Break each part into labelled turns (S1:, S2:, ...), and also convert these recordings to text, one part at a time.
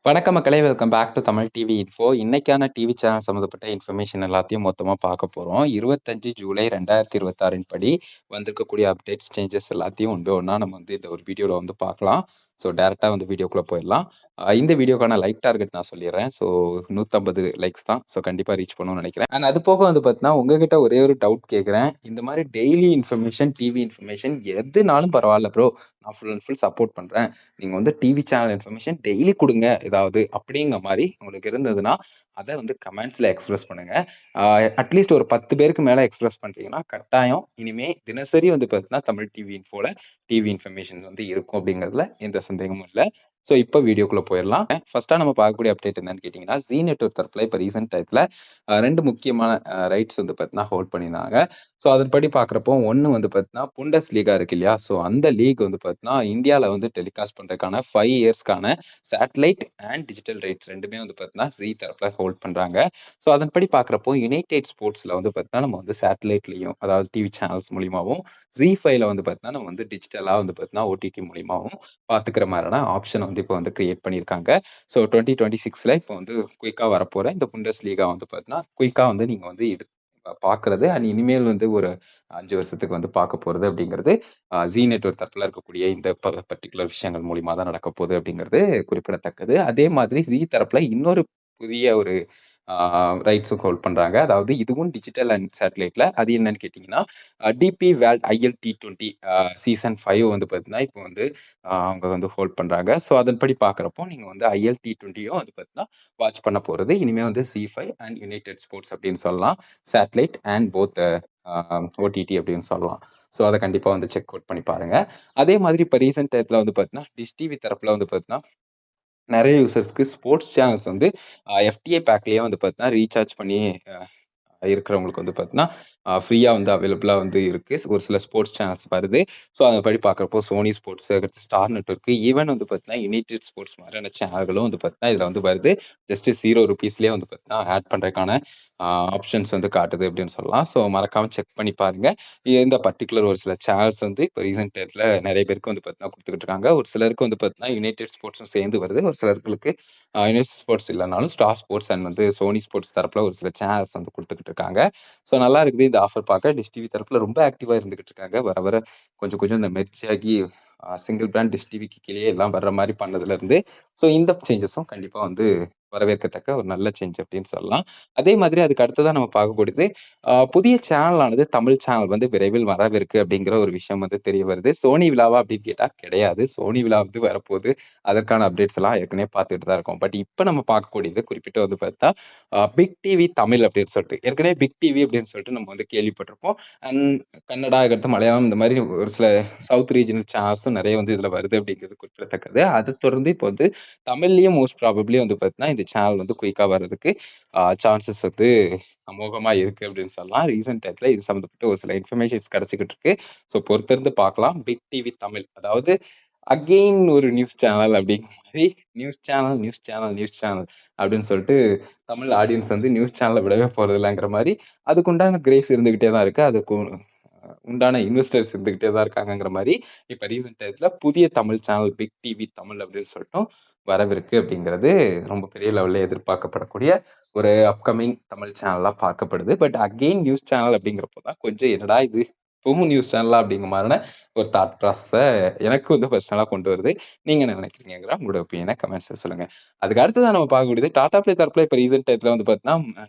S1: வணக்கம் மக்களே! Welcome back to Tamil TV info. இன்னைக்கான டிவி சேனல் சம்மந்தப்பட்ட இன்ஃபர்மேஷன் எல்லாத்தையும் மொத்தமா பார்க்க போறோம். 25 ஜூலை 2026 படி வந்திருக்கக்கூடிய அப்டேட்ஸ், சேஞ்சஸ் எல்லாத்தையும் ஒன் பை ஒன்னா நம்ம இந்த ஒரு வீடியோல பார்க்கலாம். ஸோ டைரக்ட்டா வீடியோக்குள்ள போயிடலாம். இந்த வீடியோக்கான லைக் டார்கெட் நான் சொல்லிடுறேன். ஸோ 150 லைக்ஸ் தான். ஸோ கண்டிப்பா ரீச் பண்ணணும்னு நினைக்கிறேன். அண்ட் அது போக பார்த்தீங்கன்னா, உங்ககிட்ட ஒரே ஒரு டவுட் கேட்குறேன். இந்த மாதிரி டெய்லி இன்ஃபர்மேஷன், டிவி இன்ஃபர்மேஷன் எதுனாலும் பரவாயில்ல ப்ரோ, நான் ஃபுல் அண்ட் ஃபுல் சப்போர்ட் பண்றேன். நீங்க டிவி சேனல் இன்ஃபர்மேஷன் டெய்லி கொடுங்க ஏதாவது அப்படிங்கிற மாதிரி உங்களுக்கு இருந்ததுன்னா அதை கமெண்ட்ஸ்ல எக்ஸ்பிரஸ் பண்ணுங்க. அட்லீஸ்ட் ஒரு 10 பேருக்கு மேல எக்ஸ்பிரஸ் பண்றீங்கன்னா கட்டாயம் இனிமே தினசரி பார்த்தீங்கன்னா தமிழ் டிவி இன்ஃபோல டிவி இன்ஃபர்மேஷன் இருக்கும் அப்படிங்கிறதுல எந்த சந்தேகமும் இல்லை. ஸோ இப்போ வீடியோக்குள்ள போயிடலாம். ஃபர்ஸ்டா நம்ம பார்க்கக்கூடிய அப்டேட் என்னன்னு கேட்டீங்கன்னா, ஜீ நெட்வொர்க் தரப்புல இப்போ ரீசெண்ட் டைத்துல 2 முக்கியமான ரைட்ஸ் பார்த்தீங்கன்னா ஹோல்ட் பண்ணியிருந்தாங்க. ஸோ அதன்படி பார்க்குறப்போ ஒன்று பார்த்தீங்கன்னா புண்டஸ் லீகா இருக்கு இல்லையா, ஸோ அந்த லீக் பார்த்தீங்கன்னா இந்தியாவில் டெலிகாஸ்ட் பண்றதுக்கான 5 இயர்ஸ்க்கான சேட்டலைட் அண்ட் டிஜிட்டல் ரைட்ஸ் ரெண்டுமே பார்த்தீங்கன்னா ஜீ தரப்புல ஹோல்ட் பண்றாங்க. ஸோ அதன்படி பார்க்குறப்போ யுனைடெட் ஸ்போர்ட்ஸ்ல பார்த்தீங்கன்னா நம்ம சேட்டலைட்லையும், அதாவது டிவி சேனல்ஸ் மூலியமாவும், ஜீ5ல பார்த்தீங்கன்னா நம்ம டிஜிட்டலா பார்த்தீங்கன்னா ஓடிடி மூலியமாவும் பார்த்துக்கிற மாதிரியான ஆப்ஷன் இப்போ கிரியேட் பண்ணியிருக்காங்க. ஸோ 2026ல இப்போ குயிக்கா வரப்போற இந்த புண்டஸ் லீகா பார்த்தீங்கன்னா குயிக்கா நீங்க பார்க்கறது அண்ட் இனிமேல் ஒரு 5 வருஷத்துக்கு பார்க்க போறது அப்படிங்கிறது ஜீ நெட்வொர்க் தரப்புல இருக்கக்கூடிய இந்த பர்டிகுலர் விஷயங்கள் மூலியமா தான் நடக்க போகுது அப்படிங்கிறது குறிப்பிடத்தக்கது. அதே மாதிரி ஜீ தரப்புல இன்னொரு புதிய ஒரு ரைட்ஸும் ஹோல்ட் பண்றாங்க. அதாவது இதுவும் டிஜிட்டல் அண்ட் சேட்டலைட்ல. அது என்னன்னு கேட்டீங்கன்னா, DP world IL T20 season 5 பார்த்தீங்கன்னா இப்போ அவங்க ஹோல்ட் பண்றாங்க. ஸோ அதன்படி பார்க்குறப்போ நீங்க ஐஎல் T20யும் பார்த்தீங்கன்னா வாட்ச் பண்ண போறது இனிமே ஜீ5 அண்ட் யுனைடெட் ஸ்போர்ட்ஸ் அப்படின்னு சொல்லலாம். சேட்டலைட் அண்ட் போத் ஓடிடி அப்படின்னு சொல்லலாம். ஸோ அதை கண்டிப்பா செக் அவுட் பண்ணி பாருங்க. அதே மாதிரி இப்போ ரீசெண்ட் டைத்துல பார்த்தீங்கன்னா டிஷ் டிவி தரப்புல பார்த்தீங்கன்னா நிறைய யூசர்ஸ்க்கு ஸ்போர்ட்ஸ் சேனல்ஸ் எஃப்டிஏ பேக்லயே பார்த்தீங்கன்னா ரீசார்ஜ் பண்ணி இருக்கிறவங்களுக்கு பார்த்தீங்கன்னா ஃப்ரீயா அவைலபிளா இருக்கு. ஒரு சில ஸ்போர்ட்ஸ் சேனல்ஸ் வருது. ஸோ அதன்படி பார்க்குறப்போ Sony Sports, Star Network, even பார்த்தீங்கன்னா யுனைடெட் ஸ்போர்ட்ஸ் மாதிரியான சேனல்களும் பார்த்தீங்கன்னா இதுல வருது. ஜஸ்ட் ₹0லேயே பார்த்தீங்கன்னா ஆட் பண்றதுக்கான ஆப்ஷன்ஸ் காட்டுது அப்படின்னு சொல்லலாம். ஸோ மறக்காம செக் பண்ணி பாருங்க. இந்த பர்டிகுலர் ஒரு சில சேனல்ஸ் இப்போ ரீசெண்ட் டயத்துல நிறைய பேருக்கு பார்த்தீங்கன்னா கொடுத்துக்கிட்டு இருக்காங்க. ஒரு சிலருக்கு பார்த்தீங்கன்னா யுனைடெட் ஸ்போர்ட்ஸும் சேர்ந்து வருது. ஒரு சிலருக்கு யுனைடெட் ஸ்போர்ட்ஸ் இல்லைனாலும் Star Sports and Sony Sports தரப்புல ஒரு சில சேனல்ஸ் கொடுத்துக்கிட்டு இருக்காங்க. ஸோ நல்லா இருக்குது இந்த ஆஃபர் பார்க்க. டிஷ் டிவி தரப்புல ரொம்ப ஆக்டிவா இருந்துகிட்டு இருக்காங்க. வர வர கொஞ்சம் கொஞ்சம் இந்த மெர்ஜ் ஆகி சிங்கிள் பிராண்ட் டிஷ் டிவிக்கு கீழே எல்லாம் வர்ற மாதிரி பண்ணதுல இருந்து ஸோ இந்த சேஞ்சஸும் கண்டிப்பா வரவேற்கத்தக்க ஒரு நல்ல சேஞ்ச் அப்படின்னு சொல்லலாம். அதே மாதிரி அதுக்கு அடுத்ததான் நம்ம பார்க்கக்கூடியது புதிய சேனலானது தமிழ் சேனல் விரைவில் வரவிருக்கு அப்படிங்கிற ஒரு விஷயம் தெரிய வருது. சோனி விழாவா அப்படின்னு கேட்டா கிடையாது. சோனி விழா வரப்போகுது. அதற்கான அப்டேட்ஸ் எல்லாம் ஏற்கனவே பார்த்துட்டு தான் இருக்கோம். பட் இப்போ நம்ம பார்க்கக்கூடியது குறிப்பிட்டு பார்த்தா பிக் டிவி தமிழ் அப்படின்னு சொல்லிட்டு, ஏற்கனவே பிக் டிவி அப்படின்னு சொல்லிட்டு நம்ம கேள்விப்பட்டிருப்போம். அண்ட் கன்னடா, அடுத்து மலையாளம், இந்த மாதிரி ஒரு சில சவுத் ரீஜனல் சேனல்ஸும் நிறைய இதுல வருது அப்படிங்கிறது குறிப்பிடத்தக்கது. அதை தொடர்ந்து இப்போ தமிழ்லயும் மோஸ்ட் ப்ராபப்ளி பார்த்தீங்கன்னா இந்த சேனல் குயிக்கா வர்றதுக்கு சான்சஸ் அமோகமா இருக்கு அப்படின்னு சொல்லலாம். ரீசெண்ட் டைத்துல இது சம்மந்தப்பட்ட ஒரு சில இன்ஃபர்மேஷன்ஸ் கிடைச்சிக்கிட்டு இருக்கு. ஸோ பொறுத்திருந்து பார்க்கலாம். பிக் டிவி தமிழ், அதாவது அகெயின் ஒரு நியூஸ் சேனல் அப்படிங்கிற மாதிரி நியூஸ் சேனல் அப்படின்னு சொல்லிட்டு தமிழ் ஆடியன்ஸ் நியூஸ் சேனலை விடவே போறது இல்லைங்கிற மாதிரி அதுக்குண்டான கிரேஸ் இருந்துகிட்டே தான் இருக்கு. அதுக்கு உண்டான இன்வெஸ்டர்ஸ் இருந்துகிட்டே தான் இருக்காங்கிற மாதிரி இப்ப ரீசெண்ட் டயத்துல புதிய Tamil channel big TV Tamil அப்படின்னு சொல்லிட்டும் வரவிருக்கு அப்படிங்கிறது ரொம்ப பெரிய லெவல்ல எதிர்பார்க்கப்படக்கூடிய ஒரு அப்கமிங் தமிழ் சேனலா பார்க்கப்படுது. பட் அகெயின் நியூஸ் சேனல் அப்படிங்கிறப்போதான் கொஞ்சம் என்னடா இது இப்பவும் நியூஸ் சேனலா அப்படிங்கிற மாதிரியான ஒரு தாட் ப்ராசஸ எனக்கு பர்சனலா கொண்டு வருது. நீங்க என்ன நினைக்கிறீங்கிற உங்களோட ஒப்பீனியனை கமெண்ட்ஸ்ல சொல்லுங்க. அதுக்கு அடுத்ததான் நம்ம பார்க்கக்கூடியது டாடா பிளே தரப்புல இப்ப ரீசெண்ட் டயத்துல பார்த்தீங்கன்னா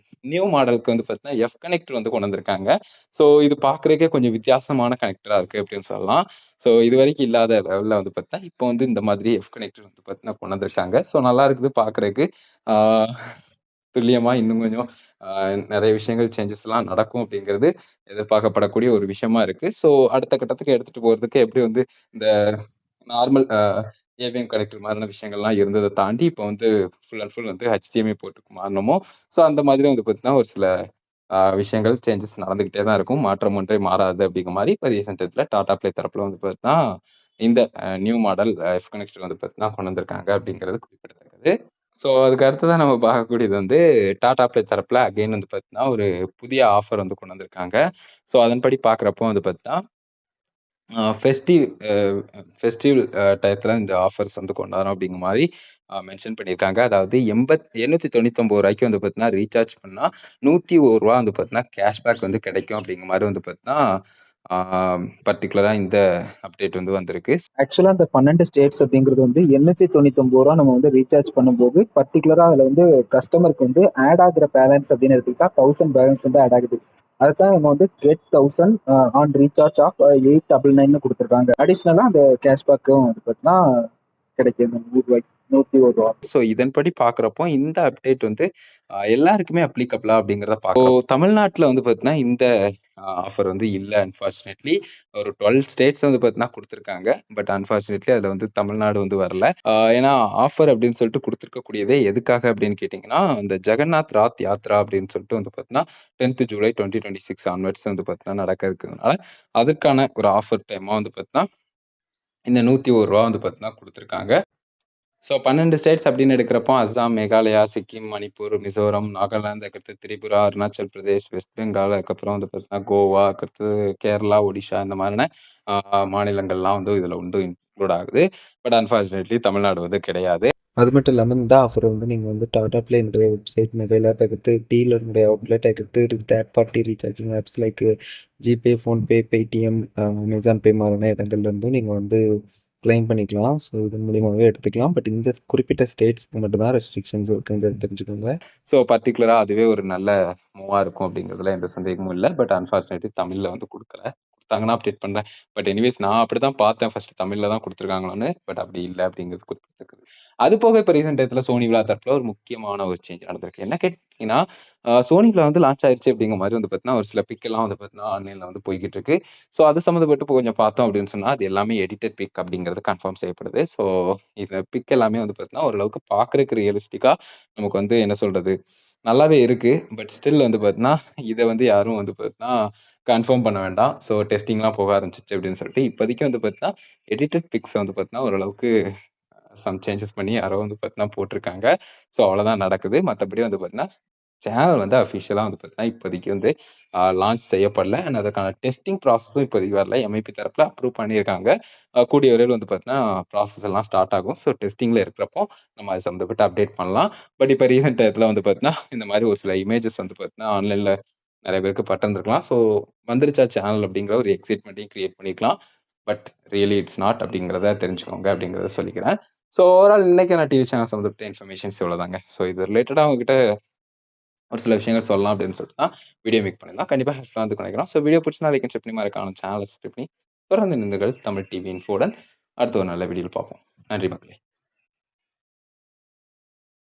S1: நியூ மாடலுக்கு பார்த்தீங்கன்னா எஃப் கனெக்டர் கொண்டு வந்திருக்காங்க. ஸோ இது பார்க்கறதுக்கே கொஞ்சம் வித்தியாசமான கனெக்டரா இருக்கு அப்படின்னு சொல்லலாம். ஸோ இது வரைக்கும் இல்லாத லெவல்ல பார்த்தா இப்போ இந்த மாதிரி எஃப் கனெக்டர் பார்த்தீங்கன்னா கொண்டு வந்திருக்காங்க. ஸோ நல்லா இருக்குது பார்க்கறதுக்கு. துல்லியமா இன்னும் கொஞ்சம் நிறைய விஷயங்கள் சேஞ்சஸ் எல்லாம் நடக்கும் அப்படிங்கிறது எதிர்பார்க்கப்படக்கூடிய ஒரு விஷயமா இருக்கு. ஸோ அடுத்த கட்டத்துக்கு எடுத்துட்டு போறதுக்கு எப்படி இந்த நார்மல் ஏவிஎம் கனெக்டர் மாதிரியான விஷயங்கள்லாம் இருந்ததை தாண்டி இப்போ ஃபுல் அண்ட் ஃபுல் HDMI போர்ட்டுக்கு மாறணுமோ, ஸோ அந்த மாதிரி பார்த்தீங்கன்னா ஒரு சில விஷயங்கள் சேஞ்சஸ் நடந்துகிட்டே தான் இருக்கும். மாற்றம் ஒன்றே மாறாது அப்படிங்கிற மாதிரி இப்போ ரீசெண்ட் டயத்துல டாடா பிளே தரப்புல பார்த்தீங்கன்னா இந்த நியூ மாடல் எஃப் கனெக்டர் பார்த்தீங்கன்னா கொண்டு வந்திருக்காங்க அப்படிங்கிறது குறிப்பிடத்தக்கது. ஸோ அதுக்கு அடுத்ததான் நம்ம பார்க்கக்கூடியது டாடா பிளே தரப்புல அகைன் பார்த்தீங்கன்னா ஒரு புதிய ஆஃபர் கொண்டு வந்திருக்காங்க. ஸோ அதன்படி பார்க்குறப்போ பார்த்தீங்கன்னா ஃபெஸ்டிவ் ஃபெஸ்டிவல் டயத்துல இந்த ஆஃபர்ஸ் வந்து கொண்டாடுறோம் அப்படிங்கிற மாரி மென்ஷன் பண்ணியிருக்காங்க. அதாவது ரூ. 899 வந்து பார்த்தீங்கன்னா, ரீசார்ஜ் பண்ணா ரூ. 101 வந்து பார்த்தீங்கன்னா, கேஷ்பேக் வந்து கிடைக்கும் அப்படிங்கிற மாரி வந்து பார்த்தீங்கன்னா, ஆ பர்ட்டிகுலரா இந்த அப்டேட் வந்து வந்திருக்கு.
S2: ஆக்சுவலா அந்த 12 ஸ்டேட்ஸ் அப்படிங்கிறது வந்து ரூ. 899 நம்ம வந்து ரீசார்ஜ் பண்ணும்போது பர்டிகுலரா அதுல வந்து கஸ்டமருக்கு வந்து ஆட் ஆகுற பேலன்ஸ் அப்படின்னு எடுத்துக்கிட்டா 1000 பேலன்ஸ் வந்து ஆட் ஆகுது. அதுதான் நம்ம வந்து கெட் 1000 ஆன் ரீசார்ஜ் ஆஃப் 899 கொடுத்துருக்காங்க. அடிஷ்னலா அந்த கேஷ்பேக்கும் வந்து பார்த்தீங்கன்னா கிடைக்குது ரூபாய்க்கு ரூ. 101.
S1: ஸோ இதன்படி பார்க்குறப்போ இந்த அப்டேட் வந்து எல்லாருக்குமே அப்ளிகபிளா அப்படிங்கிறத பார்க்குறோம். தமிழ்நாட்டுல வந்து பார்த்தீங்கன்னா, இந்த ஆஃபர் வந்து இல்ல அன்ஃபார்ச்சுனேட்லி. ஒரு 12 ஸ்டேட்ஸ் வந்து பார்த்தீங்கன்னா குடுத்துருக்காங்க. பட் அன்ஃபார்ச்சுனேட்லி அதுல வந்து தமிழ்நாடு வந்து வரல. ஏன்னா ஆஃபர் அப்படின்னு சொல்லிட்டு குடுத்துருக்கக்கூடியதே எதுக்காக அப்படின்னு கேட்டீங்கன்னா, இந்த ஜெகநாத் ராத் யாத்ரா அப்படின்னு சொல்லிட்டு வந்து பார்த்தீங்கன்னா, 10th ஜூலை 2026 ஆன்வர்ட்ஸ் வந்து பார்த்தீங்கன்னா நடக்க இருக்கிறதுனால, அதற்கான ஒரு ஆஃபர் டைமா வந்து பார்த்தீங்கன்னா, இந்த ரூ. 101 வந்து பார்த்தீங்கன்னா குடுத்துருக்காங்க. ஸோ 12 ஸ்டேட்ஸ் அப்படின்னு எடுக்கிறப்போ அஸ்ஸாம், மேகாலயா, சிக்கிம், மணிப்பூர், மிசோரம், நாகாலாந்து, அதுக்கடுத்து திரிபுரா, அருணாச்சல் பிரதேஷ், வெஸ்ட் பெங்கால், அதுக்கப்புறம் வந்து பார்த்தீங்கன்னா கோவா, அடுத்து கேரளா, ஒடிஷா இந்த மாதிரியான மாநிலங்கள்லாம் வந்து இதுல வந்து இன்க்ளூட் ஆகுது. பட் அன்ஃபார்ச்சுனேட்லி தமிழ்நாடு வந்து கிடையாது.
S2: அது மட்டும் இல்லாமல் இந்த ஆஃபர் வந்து நீங்கள் வந்து டாடா பிளேனுடைய வெப்சைட் மொபைல் ஆப் எடுத்து டீலருடைய அவுட்லெட் எடுத்து third party recharging apps like GPay, PhonePe, Paytm, Amazon Pay மாதிரியான இடங்கள்ல இருந்து நீங்கள் வந்து கிளைம் பண்ணிக்கலாம். ஸோ இதன் மூலியமாகவே எடுத்துக்கலாம். பட் இந்த குறிப்பிட்ட ஸ்டேட்ஸ்க்கு மட்டும்தான் ரெஸ்ட்ரிக்ஷன்ஸ் இருக்குங்கிறது தெரிஞ்சுக்கோங்க.
S1: ஸோ பர்ட்டிகுலரா அதுவே ஒரு நல்ல மூவா இருக்கும் அப்படிங்கிறதுல எந்த சந்தேகமும் இல்லை. பட் அன்ஃபார்ச்சுனேட்லி தமிழ்ல வந்து கொடுக்கல. கொடுத்தாங்கன்னா அப்டேட் பண்றேன். பட் எனிவேஸ் நான் அப்படிதான் பார்த்தேன் ஃபர்ஸ்ட் தமிழ்ல தான் கொடுத்துருக்காங்களான்னு. பட் அப்படி இல்லை அப்படிங்கிறது குறிப்பிடத்தக்கது. அது போக இப்போ ரீசெண்ட் டயத்துல சோனி விழா தரப்புல ஒரு முக்கியமான ஒரு சேஞ்ச் நடந்திருக்கு. என்ன கேட்டீங்கன்னா, சோனி விழா வந்து லான்ச் ஆயிருச்சு அப்படிங்கிற மாதிரி வந்து பார்த்தீங்கன்னா, ஒரு சில பிக் எல்லாம் வந்து பார்த்தீங்கன்னா ஆன்லைன்ல வந்து போய்கிட்டு இருக்கு. ஸோ அது சம்மந்தப்பட்டு இப்போ கொஞ்சம் பார்த்தோம் அப்படின்னு சொன்னா, அது எல்லாமே எடிட்டட் பிக் அப்படிங்கிறது கன்ஃபார்ம் செய்யப்படுது. ஸோ இந்த பிக் எல்லாமே வந்து பார்த்தீங்கன்னா, ஓரளவுக்கு பார்க்கறதுக்கு ரியலிஸ்டிக்கா நமக்கு வந்து என்ன சொல்றது, நல்லாவே இருக்கு. பட் ஸ்டில் வந்து பார்த்தீங்கன்னா, இத வந்து யாரும் வந்து பார்த்தீங்கன்னா, கன்ஃபார்ம் பண்ண வேண்டாம். ஸோ டெஸ்டிங்லாம் போக ஆரம்பிச்சுருச்சு அப்படின்னு சொல்லிட்டு, இப்போதைக்கு வந்து பார்த்தீங்கன்னா, எடிட்டட் பிக்ஸ வந்து பார்த்தீங்கன்னா, ஓரளவுக்கு சம் சேஞ்சஸ் பண்ணி யாரோ வந்து பார்த்தீங்கன்னா போட்டிருக்காங்க. ஸோ அவ்வளோதான் நடக்குது. மத்தபடி வந்து பார்த்தீங்கன்னா, சேனல் வந்து அஃபிஷியலா வந்து பார்த்தீங்கன்னா, இப்போதைக்கு வந்து லான்ச் செய்யப்படல. அண்ட் அதற்கான டெஸ்டிங் ப்ராசஸும் இப்போதைக்கு வரல. எம்ஐபி தரப்புல அப்ரூவ் பண்ணியிருக்காங்க. கூடிய விரைவில் வந்து பார்த்தீங்கன்னா, ப்ராசஸ் எல்லாம் ஸ்டார்ட் ஆகும். ஸோ டெஸ்டிங்ல இருக்கிறப்போ நம்ம அது சம்மந்தப்பட்டு அப்டேட் பண்ணலாம். பட் இப்போ ரீசென்ட் டயத்துல வந்து பார்த்தீங்கன்னா, இந்த மாதிரி ஒரு சில இமேஜஸ் வந்து பார்த்தீங்கன்னா, ஆன்லைன்ல நெறைய பேருக்கு பட்டிருந்திருக்கலாம். ஸோ வந்துருச்சா சேனல் அப்படிங்கிற ஒரு எக்ஸைட்மெண்ட்டையும் கிரியேட் பண்ணிக்கலாம். பட் ரியலி இட்ஸ் நாட் அப்படிங்கிறத தெரிஞ்சுக்கோங்க அப்படிங்கிறத சொல்லிக்கிறேன். ஸோ ஓவரால் இன்னைக்கான டிவி சேனல் சம்மந்தப்பட்ட இன்ஃபர்மேஷன்ஸ் இவ்வளோதாங்க. ஸோ இது ரிலேட்டடா உங்ககிட்ட ஒரு சில விஷயங்கள் சொல்லலாம் அப்படின்னு சொல்லிட்டு தான் வீடியோ மேக் பண்ணியிருந்தோம். கண்டிப்பா ஹெல்ப்ஃபுல்லா வந்து நினைக்கிறோம். ஸோ வீடியோ பிடிச்சிருந்தா லைக் அண்ட் ஷேர் பண்ணி மறக்காம சேனலை சப்ஸ்கிரைப் பண்ணி தொடர்ந்து நின்றுகள் தமிழ் டிவி இன்ஃபோடன் அடுத்த ஒரு நல்ல வீடியோவில் பார்ப்போம். நன்றி மக்களே.